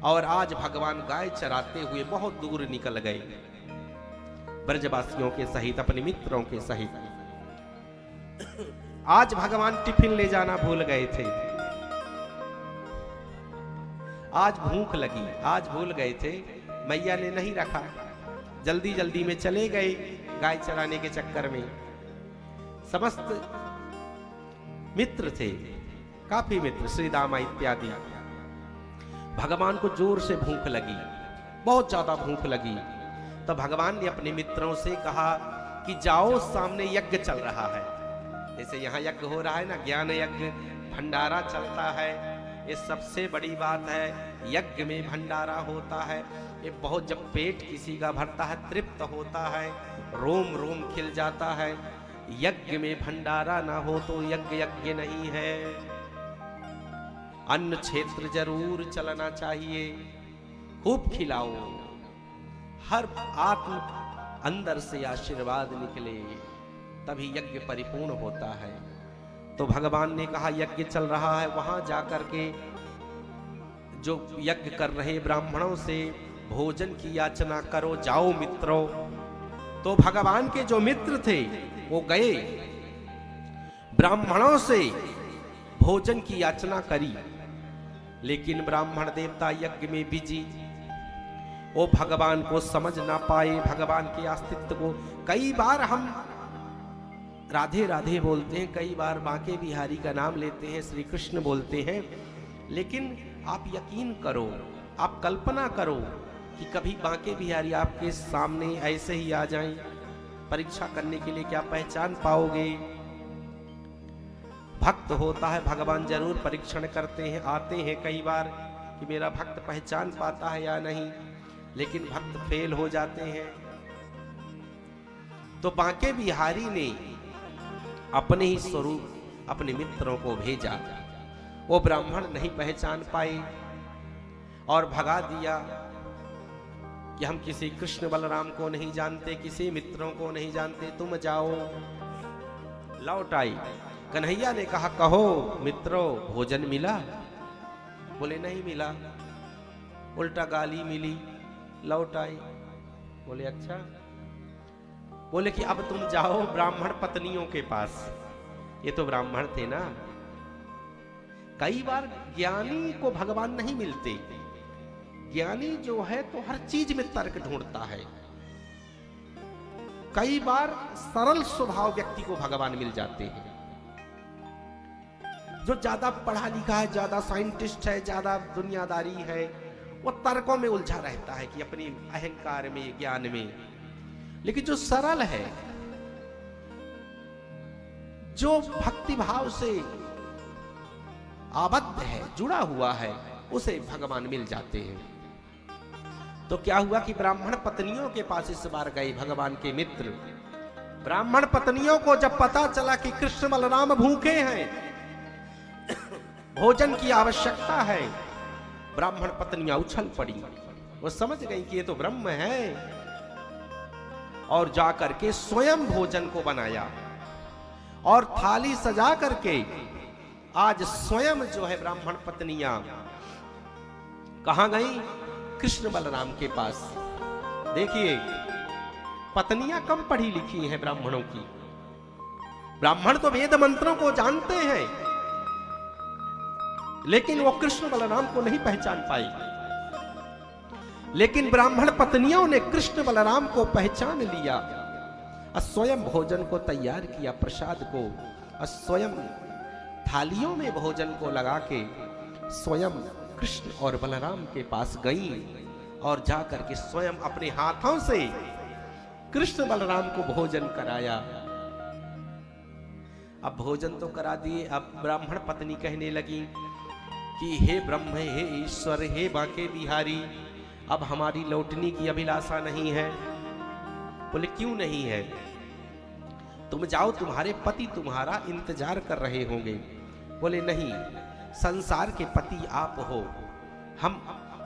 और आज भगवान गाय चराते हुए बहुत दूर निकल गए, ब्रजवासियों के सहित, अपने मित्रों के सहित। आज भगवान टिफिन ले जाना भूल गए थे, आज भूख लगी, आज भूल गए थे, मैया ने नहीं रखा, जल्दी जल्दी में चले गए गाय चराने के चक्कर में। समस्त मित्र थे, काफी मित्र, श्री दामा इत्यादि। भगवान को जोर से भूख लगी, बहुत ज्यादा भूख लगी। तो भगवान ने अपने मित्रों से कहा कि जाओ, सामने यज्ञ चल रहा है। जैसे यहाँ यज्ञ हो रहा है ना, ज्ञान यज्ञ, भंडारा चलता है, ये सबसे बड़ी बात है। यज्ञ में भंडारा होता है, ये बहुत, जब पेट किसी का भरता है, तृप्त होता है, रोम रोम खिल जाता है। यज्ञ में भंडारा ना हो तो यज्ञ यज्ञ नहीं है। अन्न क्षेत्र जरूर चलना चाहिए, खूब खिलाओ, हर आत्म अंदर से आशीर्वाद निकले, तभी यज्ञ परिपूर्ण होता है। तो भगवान ने कहा यज्ञ चल रहा है, वहां जाकर के जो यज्ञ कर रहे ब्राह्मणों से भोजन की याचना करो, जाओ मित्रों। तो भगवान के जो मित्र थे वो गए, ब्राह्मणों से भोजन की याचना करी, लेकिन ब्राह्मण देवता यज्ञ में बिजी, वो भगवान को समझ ना पाए, भगवान के अस्तित्व को। कई बार हम राधे राधे बोलते हैं, कई बार बांके बिहारी का नाम लेते हैं, श्री कृष्ण बोलते हैं, लेकिन आप यकीन करो, आप कल्पना करो कि कभी बांके बिहारी आपके सामने ऐसे ही आ जाएं, परीक्षा करने के लिए, क्या पहचान पाओगे? भक्त होता है, भगवान जरूर परीक्षण करते हैं, आते हैं कई बार कि मेरा भक्त पहचान पाता है या नहीं, लेकिन भक्त फेल हो जाते हैं। तो बांके बिहारी ने अपने ही स्वरूप अपने मित्रों को भेजा, वो ब्राह्मण नहीं पहचान पाए और भगा दिया कि हम किसी कृष्ण बलराम को नहीं जानते, किसी मित्रों को नहीं जानते, तुम जाओ। लौट आई। कन्हैया ने कहा कहो मित्रों, भोजन मिला? बोले नहीं मिला, उल्टा गाली मिली। लौट आई, बोले अच्छा। बोले कि अब तुम जाओ ब्राह्मण पत्नियों के पास। ये तो ब्राह्मण थे ना। कई बार ज्ञानी को भगवान नहीं मिलते, ज्ञानी जो है तो हर चीज में तर्क ढूंढता है। कई बार सरल स्वभाव व्यक्ति को भगवान मिल जाते हैं। जो ज्यादा पढ़ा लिखा है, ज्यादा साइंटिस्ट है, ज्यादा दुनियादारी है, वो तर्कों में उलझा रहता है कि अपनी अहंकार में, ज्ञान में। लेकिन जो सरल है, जो भक्ति भाव से आबद्ध है, जुड़ा हुआ है, उसे भगवान मिल जाते हैं। तो क्या हुआ कि ब्राह्मण पत्नियों के पास इस बार गए भगवान के मित्र। ब्राह्मण पत्नियों को जब पता चला कि कृष्ण बलराम भूखे हैं, भोजन की आवश्यकता है, ब्राह्मण पत्नियां उछल पड़ी। वो समझ गई कि ये तो ब्रह्म है, और जाकर के स्वयं भोजन को बनाया और थाली सजा करके आज स्वयं जो है ब्राह्मण पत्नियां कहां गई? कृष्ण बलराम के पास। देखिए, पत्नियां कम पढ़ी लिखी हैं ब्राह्मणों की। ब्राह्मण तो वेद मंत्रों को जानते हैं, लेकिन वो कृष्ण बलराम को नहीं पहचान पाई। लेकिन ब्राह्मण पत्नियों ने कृष्ण बलराम को पहचान लिया और स्वयं भोजन को तैयार किया, प्रसाद को, और स्वयं थालियों में भोजन को लगा के स्वयं कृष्ण और बलराम के पास गई और जाकर के स्वयं अपने हाथों से कृष्ण बलराम को भोजन कराया। अब भोजन तो करा दिए, अब ब्राह्मण पत्नी कहने लगी कि हे ब्रह्म, हे ईश्वर, हे बांके बिहारी, अब हमारी लौटने की अभिलाषा नहीं है। बोले क्यों नहीं है? तुम जाओ, तुम्हारे पति तुम्हारा इंतजार कर रहे होंगे। बोले नहीं, संसार के पति आप हो, हम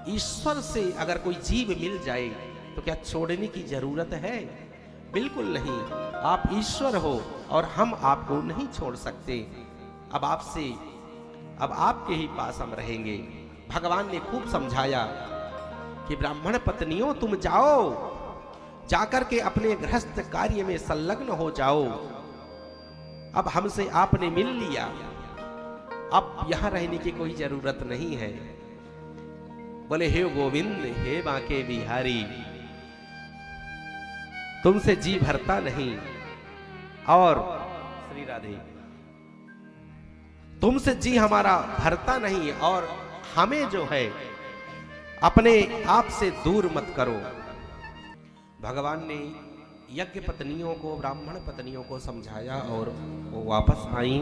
ईश्वर से अगर कोई जीव मिल जाए तो क्या छोड़ने की जरूरत है? बिल्कुल नहीं, आप ईश्वर हो और हम आपको नहीं छोड़ सकते। अब आपके ही पास हम रहेंगे। भगवान ने खूब समझाया कि ब्राह्मण पत्नियों तुम जाओ, जाकर के अपने गृहस्थ कार्य में संलग्न हो जाओ। अब हमसे आपने मिल लिया, अब यहां रहने की कोई जरूरत नहीं है। बोले हे गोविंद, हे बांके बिहारी, तुमसे जी भरता नहीं, और श्री राधे, तुमसे जी हमारा भरता नहीं, और हमें जो है अपने आप से दूर मत करो। भगवान ने यज्ञ पत्नियों को, ब्राह्मण पत्नियों को समझाया और वो वापस आई।